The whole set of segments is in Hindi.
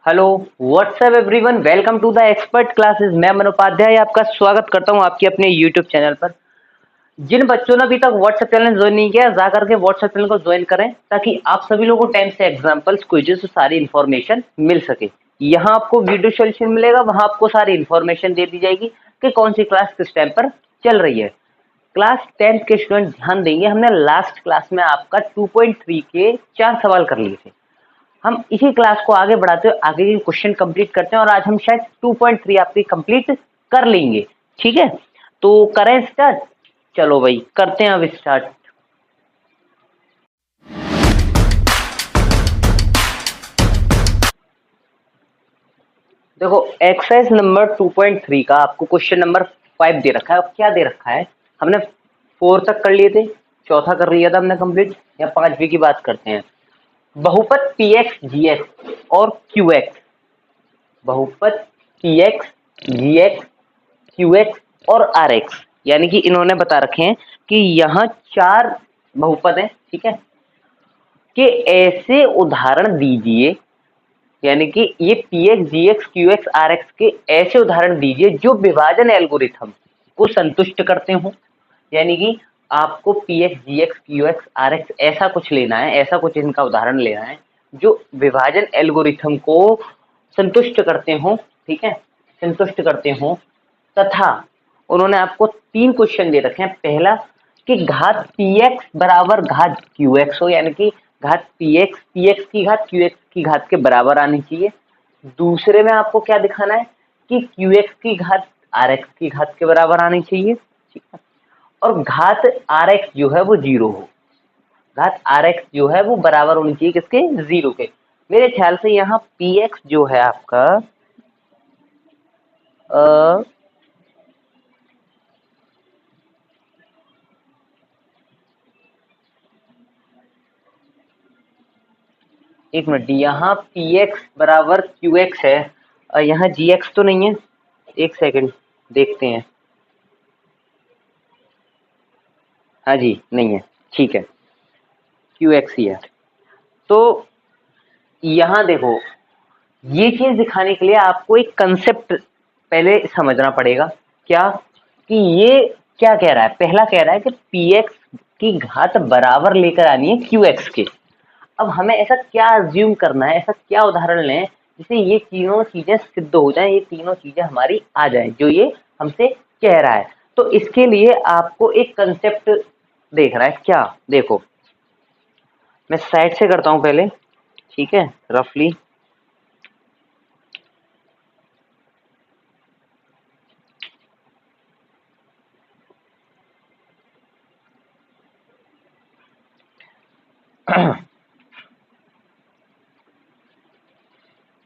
Hello what's up everyone, welcome to the expert classes. मैं मनोपाध्याय आपका स्वागत करता हूं आपके अपने यूट्यूब चैनल पर। जिन बच्चों ने अभी तक व्हाट्सएप चैनल ज्वाइन नहीं किया, जाकर के व्हाट्सएप चैनल को ज्वाइन करें ताकि आप सभी लोगों को टाइम से एग्जाम्पल्स, क्विजेस, सारी इन्फॉर्मेशन मिल सके। यहाँ आपको वीडियो सोल्यूशन मिलेगा, वहां आपको सारी इन्फॉर्मेशन दे दी जाएगी कि कौन सी क्लास किस टाइम पर चल रही है। क्लास 10th के स्टूडेंट ध्यान देंगे, हमने लास्ट क्लास में आपका 2.3 के 4 सवाल कर लिए थे। हम इसी क्लास को आगे बढ़ाते हुए आगे के क्वेश्चन कंप्लीट करते हैं और आज हम शायद 2.3 आपकी कंप्लीट कर लेंगे। ठीक है, तो करें स्टार्ट। चलो भाई करते हैं अब स्टार्ट। देखो एक्सरसाइज नंबर 2.3 का आपको क्वेश्चन नंबर 5 दे रखा है। अब क्या दे रखा है, हमने 4 तक कर लिए थे, चौथा कर लिया था हमने कंप्लीट। या 5वीं की बात करते हैं। बहुपद px gx और qx, बहुपद px gx qx और rx, यानी कि इन्होंने बता रखे हैं कि यहाँ 4 बहुपद हैं, ठीक है, कि ऐसे उदाहरण दीजिए, यानी कि ये px gx qx rx के ऐसे उदाहरण दीजिए जो विभाजन एल्गोरिथम को संतुष्ट करते हो। यानी कि आपको px gx qx rx ऐसा कुछ लेना है, ऐसा कुछ इनका उदाहरण लेना है जो विभाजन एल्गोरिथम को संतुष्ट करते हो, ठीक है, संतुष्ट करते हो। तथा उन्होंने आपको 3 क्वेश्चन दे रखे हैं। पहला कि घात px बराबर घात qx हो, यानी कि घात px की घात qx की घात के बराबर आनी चाहिए। दूसरे में आपको क्या दिखाना है कि qx की घात rx की घात के बराबर आनी चाहिए, ठीक है, और घात rx जो है वो 0 हो। घात rx जो है वो बराबर होनी चाहिए किसके, 0 के। मेरे ख्याल से यहाँ px जो है आपका एक मिनट, यहाँ px बराबर qx है और यहाँ gx तो नहीं है। एक सेकंड देखते हैं। हाँ जी, नहीं है, ठीक है, qx ही है। तो यहाँ देखो, ये चीज दिखाने के लिए आपको एक कंसेप्ट पहले समझना पड़ेगा। क्या कि ये क्या कह रहा है, पहला कह रहा है कि px की घात बराबर लेकर आनी है qx के। अब हमें ऐसा क्या अज्यूम करना है, ऐसा क्या उदाहरण लें जिससे ये तीनों चीजें सिद्ध हो जाएं, ये तीनों चीजें हमारी आ जाएं जो ये हमसे कह रहा है। तो इसके लिए आपको एक कंसेप्ट देखना है। क्या, देखो मैं साइड से करता हूं पहले, ठीक है, रफली।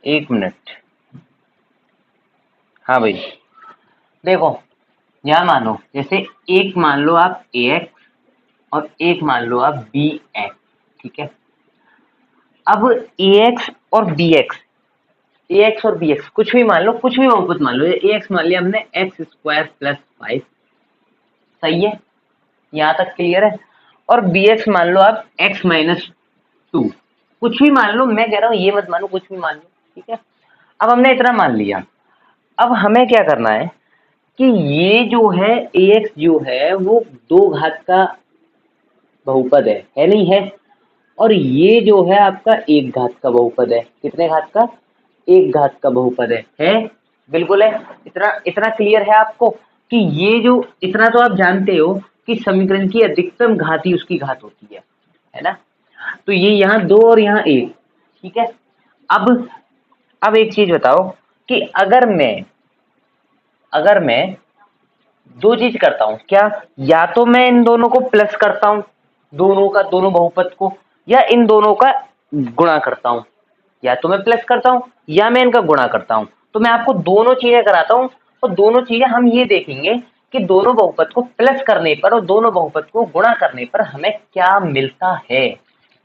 एक मिनट, हाँ भाई देखो, यहाँ मानो जैसे एक मान लो आप ax और एक मान लो आप bx, ठीक है। अब ax और bx, ax और bx कुछ भी मान लो, कुछ भी बहुपद मान लो। ax मान लिया हमने x² + 5, सही है, यहाँ तक क्लियर है। और bx मान लो आप x - 2, कुछ भी मान लो, मैं कह रहा हूँ ये मत मानो, कुछ भी मान लो, ठीक है। अब हमने इतना मान लिया। अब हमें क्या करना है कि ये जो है ax जो है वो 2 घात का बहुपद है नहीं है, और ये जो है आपका 1 घात का बहुपद है। कितने घात का, 1 घात का बहुपद है, बिल्कुल है। इतना इतना क्लियर है आपको कि ये जो, इतना तो आप जानते हो कि समीकरण की अधिकतम घात ही उसकी घात होती है ना। तो ये यहाँ 2 और यहाँ 1, ठीक है। अब एक चीज बताओ कि अगर मैं 2 चीज करता हूँ, क्या, या तो मैं इन दोनों को प्लस करता हूँ, दोनों बहुपद को, या इन दोनों का गुणा करता हूँ। या तो मैं प्लस करता हूँ या मैं इनका गुणा करता हूँ। तो मैं आपको दोनों चीजें कराता हूँ और दोनों चीजें हम ये देखेंगे कि दोनों बहुपद को प्लस करने पर और दोनों बहुपद को गुणा करने पर हमें क्या मिलता है।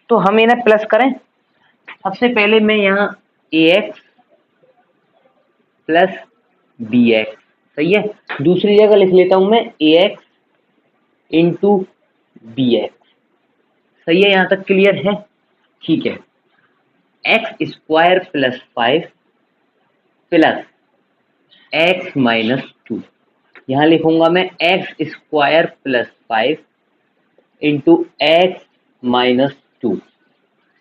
तो हम इन्हें प्लस करें। सबसे पहले मैं यहाँ ax + bx, सही है। दूसरी जगह लिख लेता हूं मैं ax * bx, सही है, यहां तक क्लियर है, ठीक है। x² + 5 plus x minus 2। यहाँ लिखूंगा मैं x square plus 5 into x minus 2।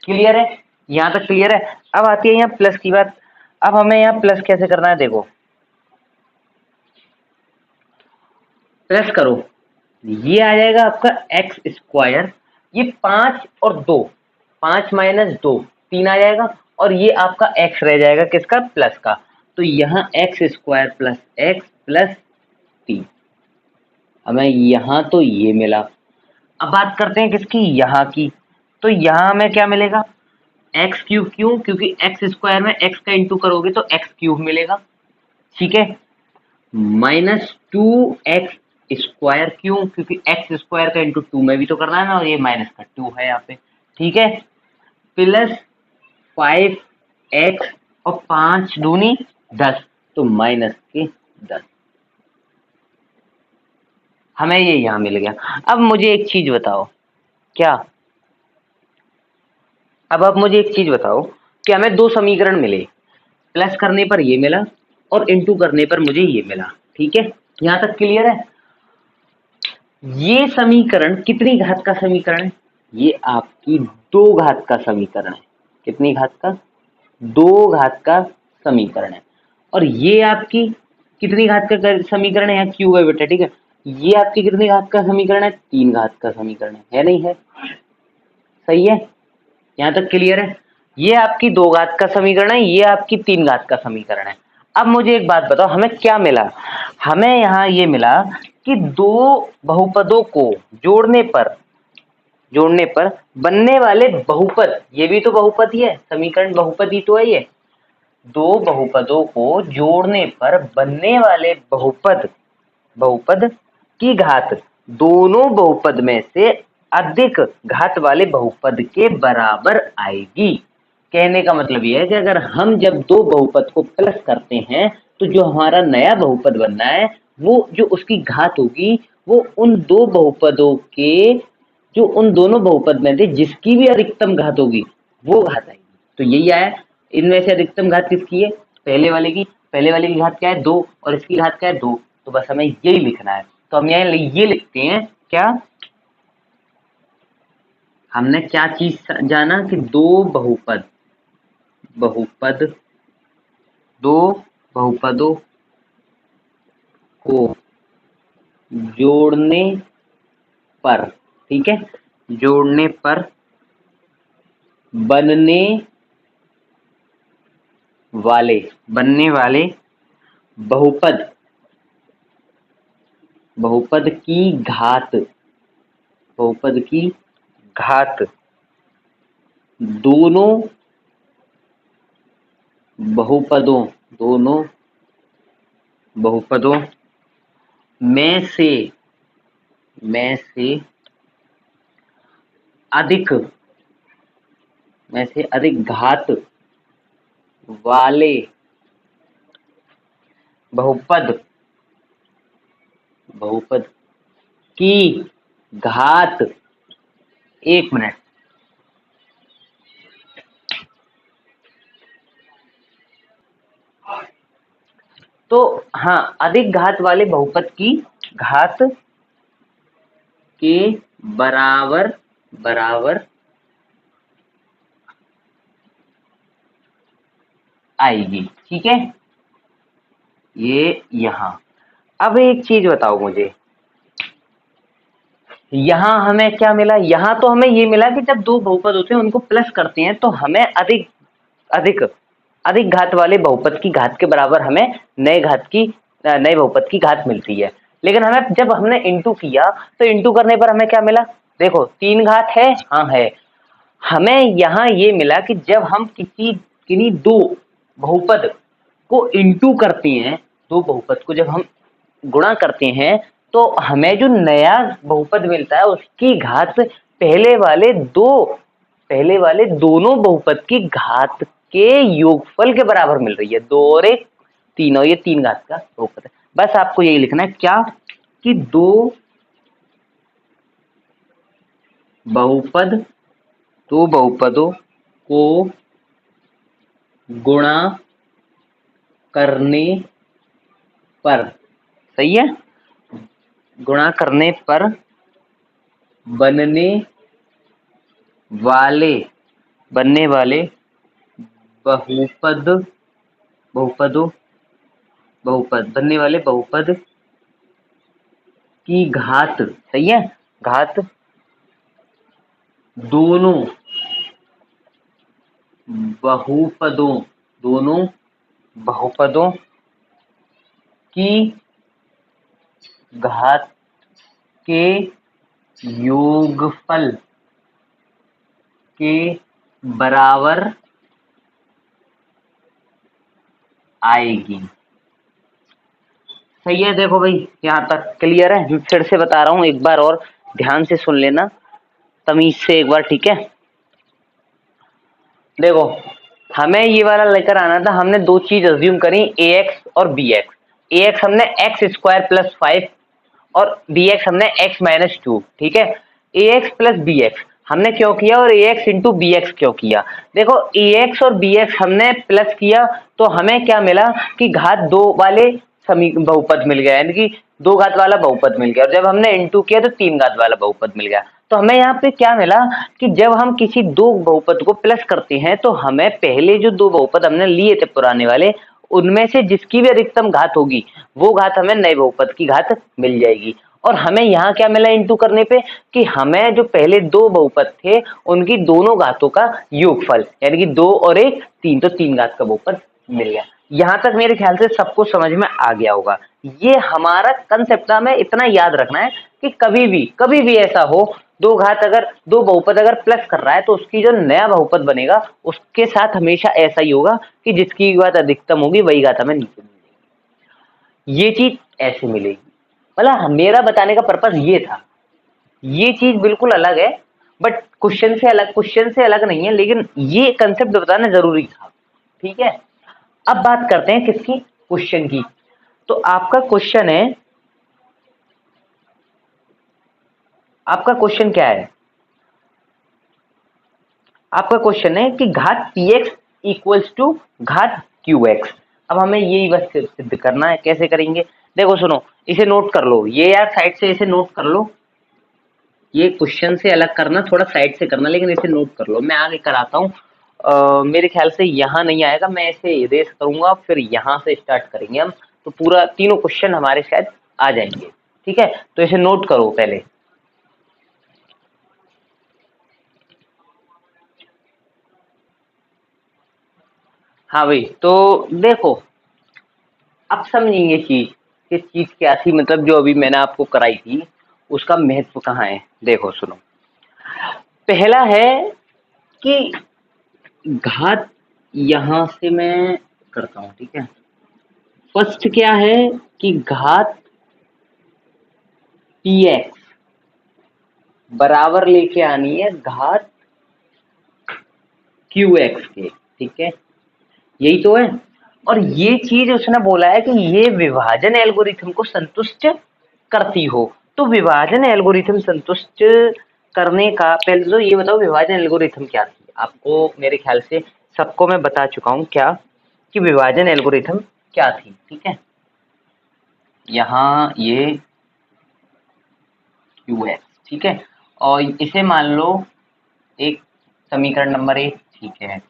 Clear है? यहाँ तक क्लियर है? अब आती है यहाँ प्लस की बात। अब हमें यहाँ प्लस कैसे करना है, देखो प्लस करो, ये आ जाएगा आपका एक्स स्क्वायर, ये 5 और 2, 5 माइनस 2 3 आ जाएगा, और ये आपका एक्स रह जाएगा किसका, प्लस का। तो यहाँ x square plus x plus 3, हमें यहाँ तो ये मिला। अब बात करते हैं किसकी, यहाँ की। तो यहाँ हमें क्या मिलेगा, एक्स क्यूब। क्यों? क्योंकि एक्स स्क्वायर में एक्स का इंटू करोगे तो एक्स क्यूब मिलेगा, ठीक है। माइनस 2x स्क्वायर, क्यों? क्योंकि एक्स स्क्वायर का इंटू 2 में भी तो करना है ना, और ये माइनस का 2 है यहाँ पे, ठीक है। प्लस 5x और 5 दूनी 10, तो माइनस के 10, हमें ये यहाँ मिल गया। अब मुझे एक चीज बताओ, क्या, अब आप मुझे एक चीज बताओ कि हमें दो समीकरण मिले, प्लस करने पर ये मिला और इंटू करने पर मुझे ये मिला, ठीक है। यहाँ तक क्लियर है? ये समीकरण कितनी घात का समीकरण है, ये आपकी 2 घात का समीकरण है। कितनी घात का, 2 घात का समीकरण है। और ये आपकी कितनी घात का समीकरण है, यहाँ क्यू है बेटा, ठीक है। ये आपकी कितनी घात का समीकरण है, 3 घात का समीकरण है नहीं है? सही है? यहाँ तक क्लियर है? ये आपकी 2 घात का समीकरण है, ये आपकी 3 घात का समीकरण है। अब मुझे एक बात बताओ, हमें क्या मिला, हमें यहाँ ये मिला कि दो बहुपदों को जोड़ने पर बनने वाले बहुपद, ये भी तो बहुपद ही है, समीकरण बहुपद ही तो है ये। दो बहुपदों को जोड़ने पर बनने वाले बहुपद की घात दोनों बहुपद में से अधिक घात वाले बहुपद के बराबर आएगी। कहने का मतलब यह है कि अगर हम जब दो बहुपद को प्लस करते हैं तो जो हमारा नया बहुपद बनना है, वो जो उसकी घात होगी वो उन दो बहुपदों के, जो उन दोनों बहुपद में थे जिसकी भी अधिकतम घात होगी वो घात आएगी। तो यही आया, इनमें से अधिकतम घात किसकी है, पहले वाले की। पहले वाले की घात क्या है, 2, और इसकी घात क्या है, 2। तो बस हमें यही लिखना है। तो हम यहाँ ये लिखते हैं, क्या हमने क्या चीज जाना कि दो बहुपदों को जोड़ने पर, ठीक है, जोड़ने पर बनने वाले बहुपद की घात दोनों बहुपदों में से अधिक घात वाले बहुपद की घात, 1 मिनट, तो हाँ, अधिक घात वाले बहुपद की घात के बराबर आएगी, ठीक है। ये यहाँ, अब एक चीज बताओ मुझे, यहाँ हमें क्या मिला, यहाँ तो हमें ये मिला कि जब दो बहुपद होते हैं उनको प्लस करते हैं तो हमें अधिक घात वाले बहुपद की घात के बराबर हमें नए बहुपद की घात मिलती है। लेकिन हमें जब हमने इंटू किया तो इंटू करने पर हमें क्या मिला, देखो 3 घात है, हाँ है। हमें यहाँ ये मिला कि जब हम किन्हीं दो बहुपद को इंटू करते हैं, दो बहुपद को जब हम गुणा करते हैं तो हमें जो नया बहुपद मिलता है उसकी घात पहले वाले दोनों बहुपद की घात के योगफल के बराबर मिल रही है। 2 और 1 3, और ये 3 घात का बहुपद है। बस आपको यही लिखना है, क्या कि दो बहुपदों को गुणा करने पर, सही है, गुणा करने पर बनने वाले बहुपद बहुपदों बहुपद बनने वाले बहुपद की घात, सही है, घात दोनों बहुपदों की घात के योगफल के बराबर आएगी। सही है, देखो भाई यहाँ तक क्लियर है। मैं फिर से बता रहा हूँ, एक बार और ध्यान से सुन लेना, तमीज से एक बार, ठीक है। देखो हमें ये वाला लेकर आना था, हमने दो चीज अज्यूम करी, ax और bx। ax हमने x² + 5 और bx हमने x - 2, ठीक है। ax + bx हमने क्यों किया और ax × bx क्यों किया? देखो ax और bx हमने प्लस किया तो हमें क्या मिला कि घात दो वाले बहुपद मिल गया, यानी कि दो घात वाला बहुपद मिल गया, और जब हमने इंटू किया तो तीन घात वाला बहुपद मिल गया। तो हमें यहाँ पे क्या मिला कि जब हम किसी दो बहुपद को प्लस करते हैं तो हमें पहले जो दो बहुपद हमने लिए थे पुराने वाले, उनमें से जिसकी भी अधिकतम घात होगी वो घात हमें नए बहुपद की घात मिल जाएगी। और हमें यहाँ क्या मिला इंटू करने पे कि हमें जो पहले दो बहुपद थे उनकी दोनों घातों का योगफल, यानी कि 2 और 1 3, तो 3 घात का बहुपद मिल गया। यहाँ तक मेरे ख्याल से सबको समझ में आ गया होगा। ये हमारा कंसेप्ट, हमें इतना याद रखना है कि कभी भी ऐसा हो, दो बहुपद अगर प्लस कर रहा है तो उसकी जो नया बहुपद बनेगा उसके साथ हमेशा ऐसा ही होगा कि जिसकी घात अधिकतम होगी वही घात हमें नीचे मिलेगी। ये चीज ऐसे मिलेगी, मतलब मेरा बताने का पर्पस ये था। ये चीज बिल्कुल अलग है, बट क्वेश्चन से अलग नहीं है, लेकिन ये कंसेप्ट बताना जरूरी था, ठीक है। अब बात करते हैं किसकी, क्वेश्चन की। तो आपका क्वेश्चन क्या है? आपका क्वेश्चन है कि घात px = घात qx। अब हमें यही बस सिद्ध करना है। कैसे करेंगे? देखो सुनो, इसे नोट कर लो, ये यार साइड से इसे नोट कर लो। ये क्वेश्चन से अलग करना, थोड़ा साइड से करना, लेकिन इसे नोट कर लो। मैं आगे कराता हूँ। मेरे ख्याल से यहाँ नहीं आएगा, मैं इसे इरेज करूंगा, फिर यहाँ से स्टार्ट करेंगे हम, तो पूरा तीनों क्वेश्चन हमारे शायद आ जाएंगे, ठीक है। तो इसे नोट करो पहले। हाँ भाई, तो देखो अब समझेंगे चीज, कि चीज क्या थी, मतलब जो अभी मैंने आपको कराई थी उसका महत्व कहाँ है। देखो सुनो, पहला है कि घात, यहां से मैं करता हूं, ठीक है। फर्स्ट क्या है कि घात px बराबर लेके आनी है घात qx के, ठीक है, यही तो है। और ये चीज उसने बोला है कि ये विभाजन एल्गोरिथम को संतुष्ट करती हो। तो विभाजन एल्गोरिथम संतुष्ट करने का, पहले तो ये बताओ विभाजन एल्गोरिथम क्या थी। आपको मेरे ख्याल से सबको मैं बता चुका हूं क्या, कि विभाजन एल्गोरिथम क्या थी, ठीक है। यहाँ ये qx, ठीक है, और इसे मान लो एक समीकरण नंबर 1, ठीक है।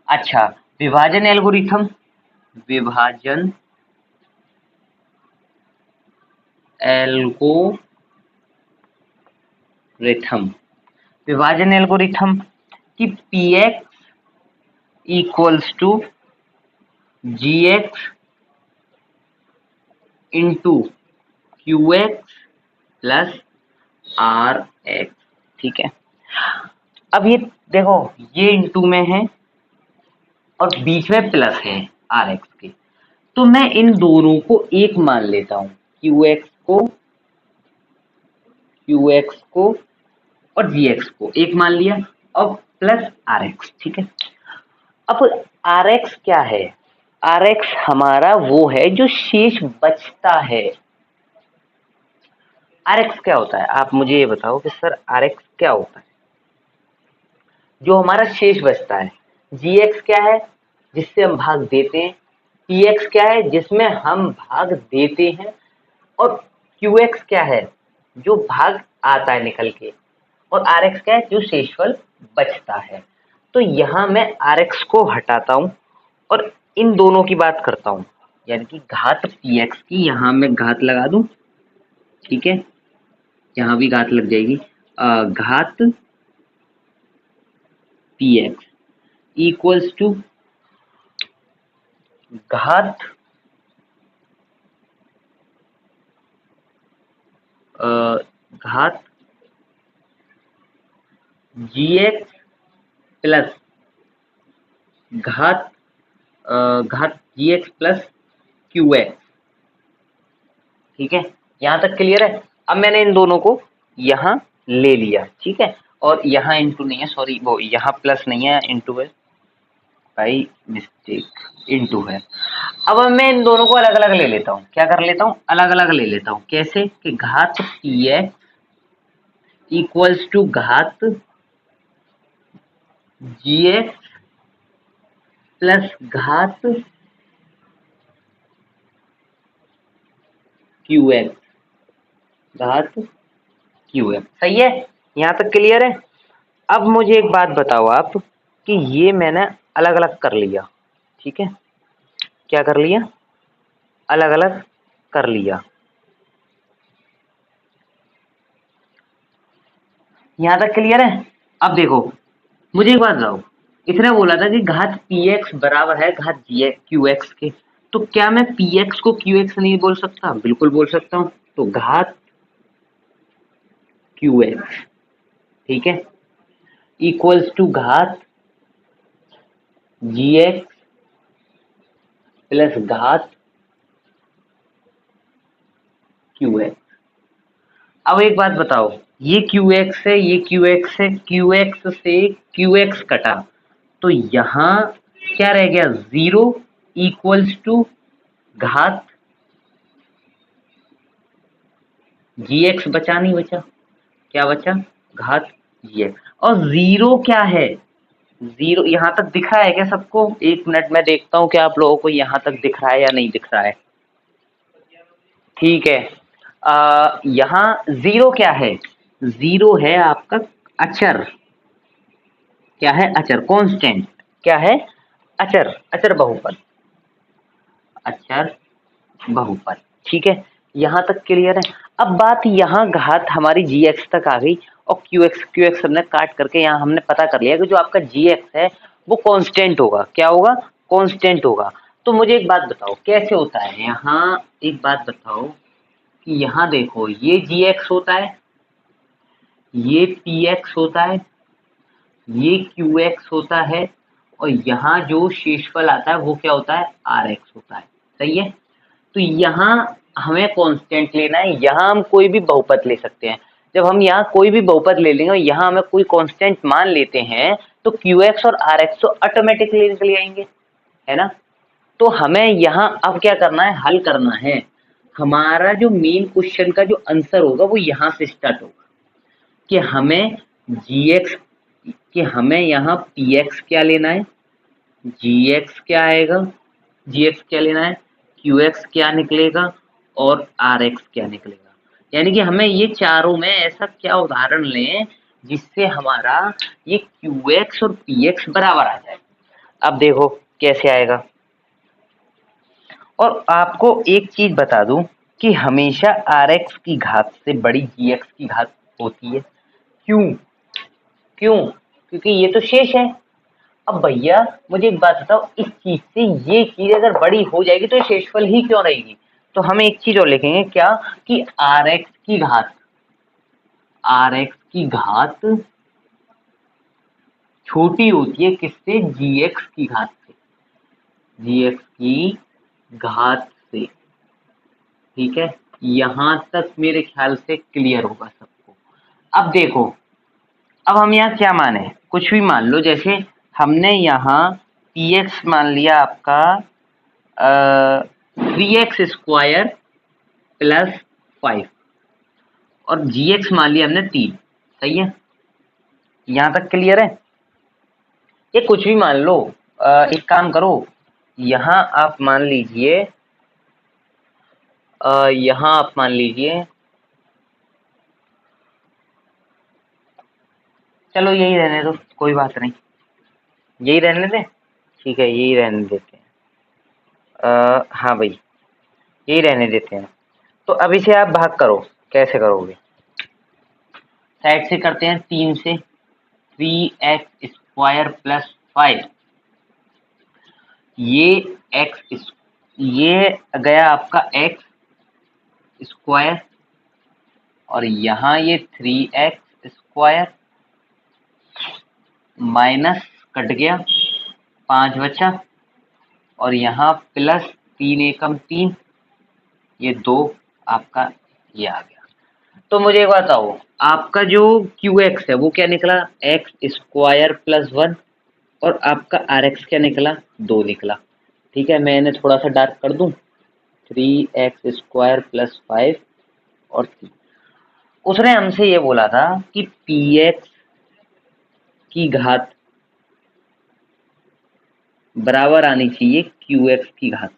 अच्छा, विभाजन एल्गोरिथम विभाजन एल्गोरिथम कि px = gx × qx + rx, ठीक है। अब ये देखो, ये इंटू में है और बीच में प्लस है rx के, तो मैं इन दोनों को एक मान लेता हूं, qx को और gx को एक मान लिया, और प्लस rx, ठीक है। अब rx क्या है? rx हमारा वो है जो शेष बचता है। rx क्या होता है? आप मुझे ये बताओ कि सर rx क्या होता है? जो हमारा शेष बचता है। gx क्या है? जिससे हम भाग देते हैं। पी एक्स क्या है, जिसमें हम भाग देते हैं, और क्यू एक्स क्या है, जो भाग आता है निकल के, और आर एक्स क्या है, जो शेषफल बचता है। तो यहाँ मैं आर एक्स को हटाता हूँ और इन दोनों की बात करता हूँ, यानी कि घात पी एक्स की यहाँ मैं घात लगा दूं, ठीक है, यहाँ भी घात लग जाएगी, घात पी एक्स इक्वल्स टू घात घात जी एक्स प्लस घात घात जी एक्स प्लस क्यू एक्स। ठीक है, यहाँ तक क्लियर है। अब मैंने इन दोनों को यहाँ ले लिया, ठीक है, और यहाँ इंटू नहीं है, सॉरी वो यहाँ प्लस नहीं है, इंटू है भाई, मिस्टेक, इंटू है। अब मैं इन दोनों को अलग अलग ले लेता हूँ, क्या कर लेता हूँ, अलग अलग ले लेता हूँ। कैसे कि घात पी एक्स इक्वल्स टू घात जी एक्स प्लस घात क्यू एक्स, घात क्यू एक्स। सही है, यहाँ तक क्लियर है। अब मुझे एक बात बताओ आप कि ये मैंने अलग अलग कर लिया, ठीक है, क्या कर लिया, अलग अलग कर लिया। यहाँ तक क्लियर है। अब देखो, मुझे एक बात बताओ, इसने बोला था कि घात पी एक्स बराबर है घात जी क्यू एक्स के, तो क्या मैं पी एक्स को क्यू एक्स नहीं बोल सकता? बिल्कुल बोल सकता हूँ। तो घात क्यू एक्स, ठीक है, इक्वल्स टू घात जी एक्स प्लस घात क्यू एक्स। अब एक बात बताओ, ये क्यू एक्स है, ये क्यू एक्स है, क्यू एक्स से क्यू एक्स कटा, तो यहाँ क्या रह गया, जीरो इक्वल्स टू घात जी एक्स बचा, नहीं बचा, क्या बचा, घात जी एक्स। और जीरो क्या है, जीरो यहाँ तक दिख रहा है क्या सबको? एक मिनट में देखता हूँ कि आप लोगों को यहाँ तक दिख रहा है या नहीं दिख रहा है। ठीक है, यहाँ जीरो क्या है, जीरो है आपका अचर, क्या है, अचर, कांस्टेंट, क्या है, अचर, अचर बहुपद, अचर बहुपद। ठीक है, यहाँ तक क्लियर है। अब बात यहाँ घात हमारी जी एक्स तक आ गई, और क्यू एक्स हमने काट करके यहाँ हमने पता कर लिया कि जो आपका जी एक्स है वो कांस्टेंट होगा, क्या होगा, कांस्टेंट होगा। तो मुझे एक बात बताओ कैसे होता है, यहाँ एक बात बताओ कि यहाँ देखो, ये जी एक्स होता है, ये पी एक्स होता है, ये क्यू एक्स होता है, और यहाँ जो शेषफल आता है वो क्या होता है, आर एक्स होता है। सही है, तो यहाँ हमें कांस्टेंट लेना है, यहाँ हम कोई भी बहुपद ले सकते हैं। जब हम यहाँ कोई भी बहुपद ले लेंगे और यहाँ हमें कोई कांस्टेंट मान लेते हैं, तो क्यू एक्स और आर एक्स तो ऑटोमेटिकली निकल आएंगे, है ना। तो हमें यहाँ अब क्या करना है, हल करना है। हमारा जो मेन क्वेश्चन का जो आंसर होगा वो यहाँ से स्टार्ट होगा कि हमें जी एक्स, कि हमें यहाँ पी एक्स क्या लेना है, जी एक्स क्या आएगा, जी एक्स क्या लेना है, क्यू एक्स क्या निकलेगा, और आर एक्स क्या निकलेगा। यानी कि हमें ये चारों में ऐसा क्या उदाहरण लें जिससे हमारा ये क्यू एक्स और पी एक्स बराबर आ जाए। अब देखो कैसे आएगा। और आपको एक चीज बता दूं कि हमेशा आर एक्स की घात से बड़ी जी एक्स की घात होती है। क्यों, क्यों, क्योंकि ये तो शेष है। अब भैया मुझे एक बात बताओ, इस चीज से ये चीज अगर बड़ी हो जाएगी तो ये शेषफल ही क्यों रहेगी। तो हम एक चीज और लिखेंगे, क्या, कि आर एक्स की घात, आर एक्स की घात छोटी होती है किससे, जी एक्स की घात से, जी एक्स की घात से। ठीक है, यहां तक मेरे ख्याल से क्लियर होगा सबको। अब देखो, अब हम यहाँ क्या माने, कुछ भी मान लो, जैसे हमने यहाँ पी एक्स मान लिया आपका 3x² प्लस 5, और जी एक्स मान लिया हमने 3। सही है, यहाँ तक क्लियर है। ये कुछ भी मान लो, एक काम करो, यहाँ आप मान लीजिए यहाँ आप मान लीजिए, चलो यही रहने दो, कोई बात नहीं, यही रहने दें, ठीक है यही रहने देते हैं। हाँ भाई यही रहने देते हैं। तो अब इसे आप भाग करो, कैसे करोगे? साइड से करते हैं, 3 से, 3x² + 5, ये गया आपका x² और यहाँ ये 3x² माइनस कट गया, 5 बचा और यहाँ प्लस 3 एकम 3, ये 2 आपका ये आ गया। तो मुझे एक बताओ, आपका जो QX है वो क्या निकला? x² + 1 और आपका RX क्या निकला? 2 निकला। ठीक है, मैं इन्हें थोड़ा सा डार्क कर दूं, 3x² + 5 और 3। उसने हमसे ये बोला था कि px की घात बराबर आनी चाहिए qx की घात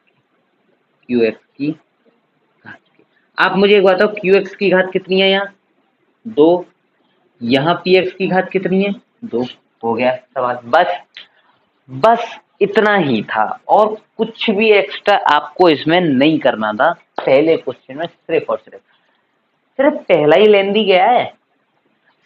की। आप मुझे एक बताओ, qx की घात कितनी है? यहाँ 2, यहाँ px की घात कितनी है? 2। हो गया सवाल, बस इतना ही था और कुछ भी एक्स्ट्रा आपको इसमें नहीं करना था। पहले क्वेश्चन में सिर्फ और सिर्फ पहला ही लेंदी गया है,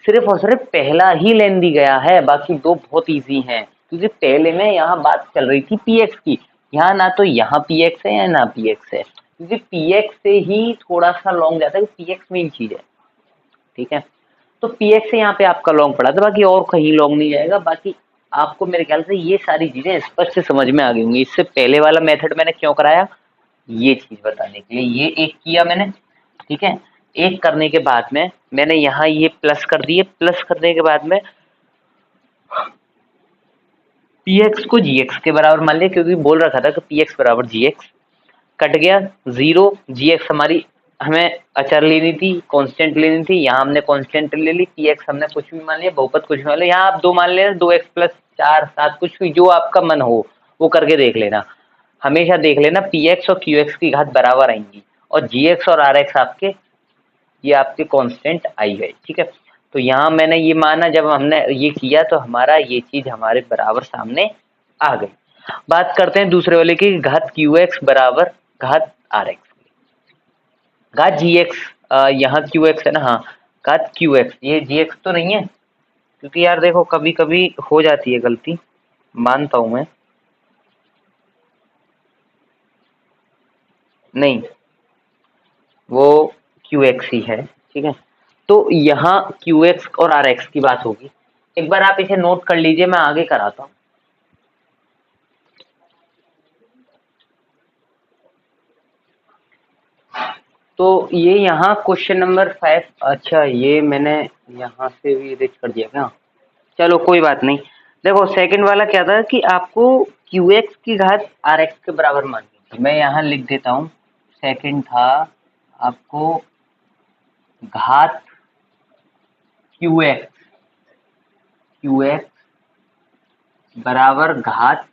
सिर्फ और सिर्फ पहला ही लेंदी गया है, बाकी 2 बहुत इजी हैं, क्योंकि पहले में यहाँ बात चल रही थी px की। यहाँ ना तो यहाँ px है या ना px है, क्योंकि px से ही थोड़ा सा लॉन्ग जाता है, px मेन चीज है। ठीक है, तो px से यहाँ पे आपका लॉन्ग पड़ा था, बाकी और कहीं लॉन्ग नहीं जाएगा। बाकी आपको मेरे ख्याल से ये सारी चीजें स्पष्ट से समझ में आ गई होंगी। इससे पहले वाला मेथड मैंने क्यों कराया, ये चीज बताने के लिए। ये एक किया मैंने, ठीक है, एक करने के बाद में मैंने यहाँ ये प्लस कर दिए, प्लस करने के बाद में px को gx के बराबर मान लिया, क्योंकि बोल रखा था कि px बराबर gx। कट गया 0, gx हमारी हमें अचर लेनी थी, कांस्टेंट लेनी थी, यहाँ हमने कांस्टेंट ले ली, px हमने कुछ भी मान लिया, बहुपद कुछ भी मान लिया। यहाँ आप 2 मान लेना, 2x + 4 7 कुछ भी जो आपका मन हो वो करके देख लेना। हमेशा देख लेना px और qx की घात बराबर आएंगी, और gx और rx आपके ये आपके कांस्टेंट आई गए। ठीक है, तो यहाँ मैंने ये माना, जब हमने ये किया तो हमारा ये चीज हमारे बराबर सामने आ गई। बात करते हैं दूसरे वाले की, घात qx बराबर घात rx, घात gx, यहाँ qx है ना, हाँ घात qx, ये gx तो नहीं है, क्योंकि यार देखो कभी कभी हो जाती है गलती, मानता हूं मैं, नहीं वो qx ही है। ठीक है, तो यहाँ qx और rx की बात होगी। एक बार आप इसे नोट कर लीजिए, मैं आगे कराता हूँ। तो ये यहाँ क्वेश्चन नंबर 5, अच्छा ये मैंने यहाँ से भी इरेज कर दिया क्या? चलो कोई बात नहीं। देखो सेकंड वाला क्या था कि आपको qx की घात rx के बराबर माननी थी। मैं यहाँ लिख देता हूँ, सेकंड था आपको घात qx बराबर घात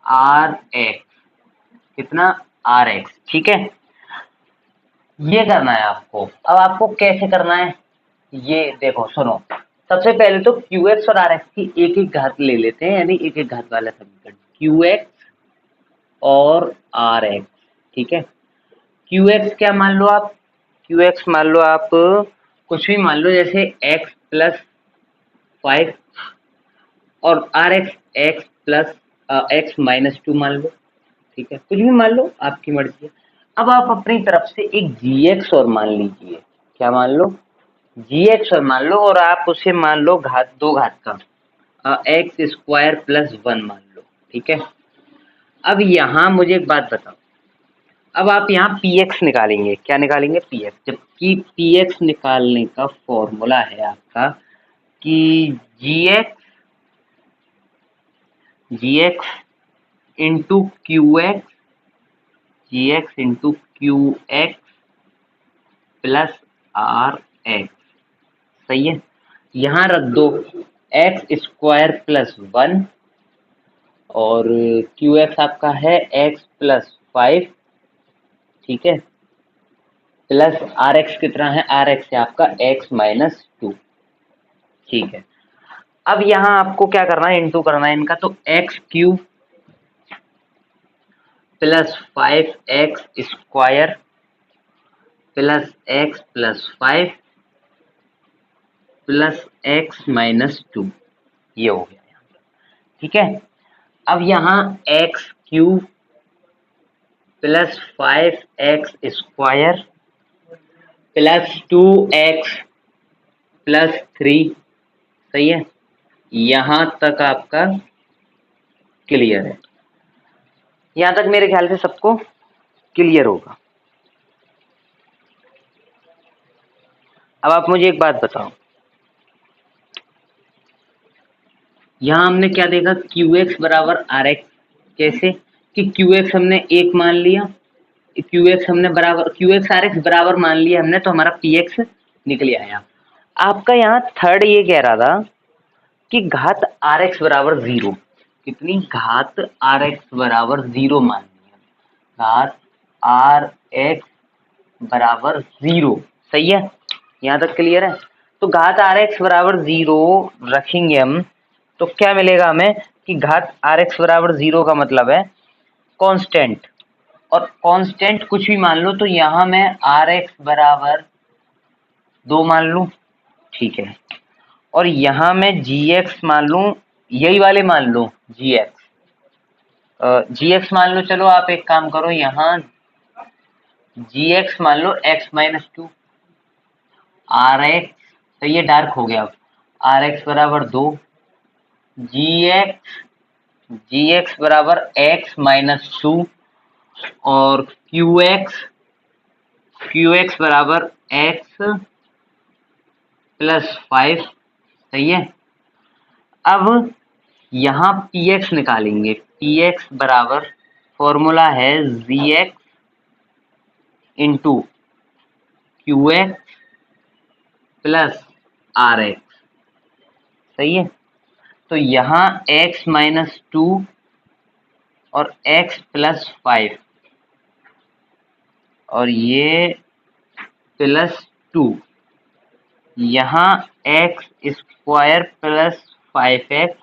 rx, कितना? rx। ठीक है, ये करना है आपको। अब आपको कैसे करना है ये देखो, सुनो। सबसे पहले तो qx और rx की एक एक घात ले लेते हैं, यानी एक एक घात वाला समीकरण, qx और rx। ठीक है, qx क्या मान लो आप, qx मान लो आप कुछ भी मान लो, जैसे x + 5 और rx x + x - 2 मान लो। ठीक है, कुछ भी मान लो, आपकी मर्जी है। अब आप अपनी तरफ से एक gx और मान लीजिए, क्या मान लो? gx और मान लो, और आप उसे मान लो घात 2 घात का x² + 1 मान लो। ठीक है, अब यहाँ मुझे एक बात बताओ, अब आप यहाँ px निकालेंगे, क्या निकालेंगे? px, जबकि px निकालने का फॉर्मूला है आपका कि gx into qx plus rx, सही है। यहाँ रख दो x² + 1 और क्यू एक्स आपका है x+5, ठीक है, प्लस आर एक्स कितना है, आर एक्स है आपका x-2, ठीक है। अब यहाँ आपको क्या करना है, इंटू करना है इनका, तो x³ plus 5x² plus x+5 plus x-2, ये हो गया, ठीक है। अब यहाँ x³ plus 5x² plus 2x plus 3, सही है, यहाँ तक आपका क्लियर है। यहाँ तक मेरे ख्याल से सबको क्लियर होगा। अब आप मुझे एक बात बताओ, यहाँ हमने क्या देखा, क्यू एक्स बराबर आर एक्स, कैसे कि क्यू एक्स हमने एक मान लिया, क्यू एक्स हमने बराबर क्यू एक्स आर एक्स बराबर मान लिया हमने, तो हमारा पी एक्स निकल आया। आपका यहाँ थर्ड ये कह रहा था कि घात आर एक्स बराबर 0, कितनी, घात आर एक्स बराबर 0 मान लिया, घात आर एक्स बराबर 0, सही है, यहाँ तक क्लियर है। तो घात आर एक्स बराबर 0 रखेंगे हम, तो क्या मिलेगा हमें कि घात आर एक्स बराबर 0 का मतलब है कांस्टेंट, और कांस्टेंट कुछ भी मान लो, तो यहाँ मैं आर एक्स बराबर 2 मान लूँ, ठीक है, और यहाँ मैं जी एक्स मान लूँ, यही वाले मान लो जी एक्स मान लो, चलो आप एक काम करो, यहाँ जी एक्स मान लो x-2, आर एक्स, तो ये डार्क हो गया, अब आर एक्स बराबर 2, जी एक्स बराबर x-2, और क्यू एक्स बराबर x+5, सही है। अब यहाँ पी एक्स निकालेंगे, पी एक्स बराबर फॉर्मूला है g x into q x plus r x, सही है। तो यहाँ x-2 और x+5 और ये +2, यहाँ x² प्लस 5x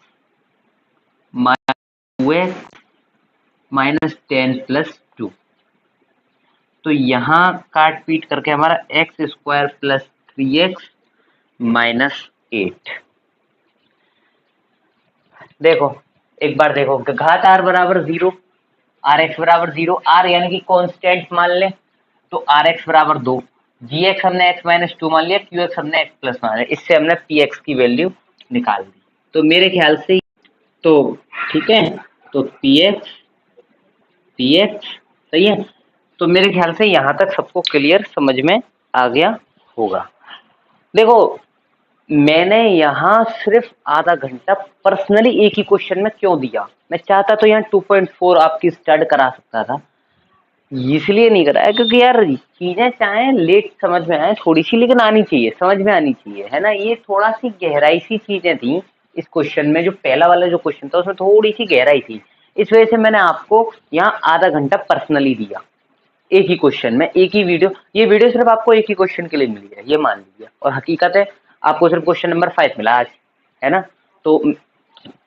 -10 प्लस 2, तो यहाँ काट पीट करके हमारा x² प्लस 3x -8। देखो एक बार देखो, घात r बराबर 0, आर एक्स बराबर 0, आर यानी कि कांस्टेंट मान ले, तो आर एक्स बराबर 2, जी एक्स हमने x-2 मान लिया, क्यू एक्स हमने x+ मान लिया, इससे हमने पी एक्स की वैल्यू निकाल दी। तो मेरे ख्याल से तो ठीक है, तो पी एक्स सही है। तो मेरे ख्याल से यहाँ तक सबको क्लियर समझ में आ गया होगा। देखो मैंने यहाँ सिर्फ आधा घंटा पर्सनली एक ही क्वेश्चन में क्यों दिया, मैं चाहता तो यहाँ 2.4 आपकी स्टार्ट करा सकता था, इसलिए नहीं कराया क्योंकि यार चीजें चाहे लेट समझ में आए थोड़ी सी, लेकिन आनी चाहिए, समझ में आनी चाहिए, है ना। ये थोड़ा सी गहराई सी चीजें थी इस क्वेश्चन में, जो पहला वाला जो क्वेश्चन था उसमें थोड़ी सी गहराई थी, इस वजह से मैंने आपको यहाँ आधा घंटा पर्सनली दिया एक ही क्वेश्चन में, एक ही वीडियो। ये वीडियो सिर्फ आपको एक ही क्वेश्चन के लिए मिली है, ये मान लीजिए, और हकीकत है आपको सिर्फ क्वेश्चन नंबर 5 मिला आज, है ना। तो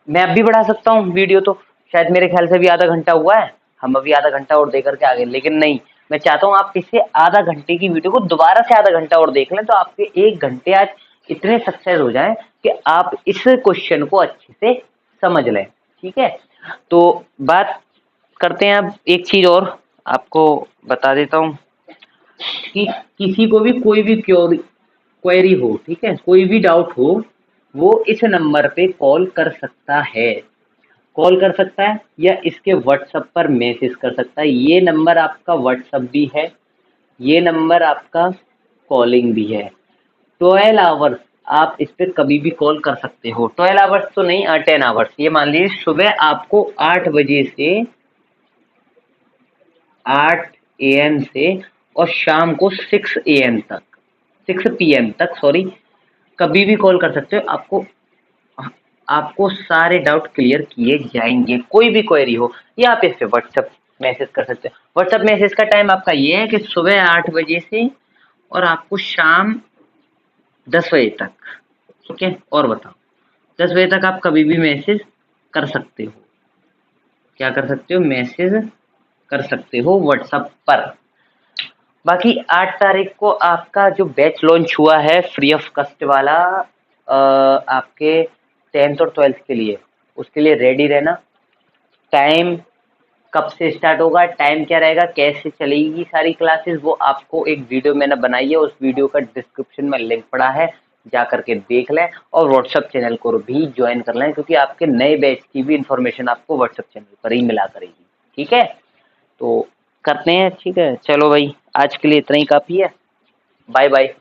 मैं अब भी बढ़ा सकता हूँ वीडियो, तो शायद मेरे ख्याल से भी आधा घंटा हुआ है, हम अभी आधा घंटा और देकर के आगे, लेकिन नहीं, मैं चाहता हूँ आप इसे आधा घंटे की वीडियो को दोबारा से आधा घंटा और देख लें, तो आपके 1 घंटे आज इतने सक्सेस हो जाएं कि आप इस क्वेश्चन को अच्छे से समझ लें, ठीक है। तो बात करते हैं अब एक चीज और आपको बता देता हूँ कि किसी को भी कोई भी क्वेरी हो, ठीक है, कोई भी डाउट हो, वो इस नंबर पे कॉल कर सकता है, या इसके व्हाट्सएप पर मैसेज कर सकता है। ये नंबर आपका व्हाट्सएप भी है, ये नंबर आपका कॉलिंग भी है। 12 आवर्स आप इस पे कभी भी कॉल कर सकते हो, 12 आवर्स तो नहीं, 10 आवर्स, ये मान लीजिए सुबह आपको 8 बजे से 8 AM से और शाम को 6 AM तक, 6 PM तक, सॉरी, कभी भी कॉल कर सकते हो। आपको आपको सारे डाउट क्लियर किए जाएंगे। कोई भी क्वेरी हो या आप इससे व्हाट्सएप मैसेज कर सकते हैं। व्हाट्सएप मैसेज का टाइम आपका ये है कि सुबह 8 बजे से और आपको शाम 10 बजे तक, ठीक है। और बताओ, 10 बजे तक आप कभी भी मैसेज कर सकते हो। क्या कर सकते हो? मैसेज कर सकते हो व्हाट्सएप पर। बाकी 8 तारीख को आपका जो बैच लॉन्च हुआ है फ्री ऑफ कॉस्ट वाला, आपके 10th और 12th के लिए, उसके लिए रेडी रहना। टाइम कब से स्टार्ट होगा, टाइम क्या रहेगा, कैसे चलेगी सारी क्लासेस, वो आपको एक वीडियो मैंने बनाई है, उस वीडियो का डिस्क्रिप्शन में लिंक पड़ा है, जा करके देख लें। और व्हाट्सएप चैनल को भी ज्वाइन कर लें, क्योंकि आपके नए बैच की भी इंफॉर्मेशन आपको व्हाट्सएप चैनल पर ही मिला करेगी, ठीक है। तो करते हैं, ठीक है। चलो भाई, आज के लिए इतना ही काफ़ी है। Bye bye.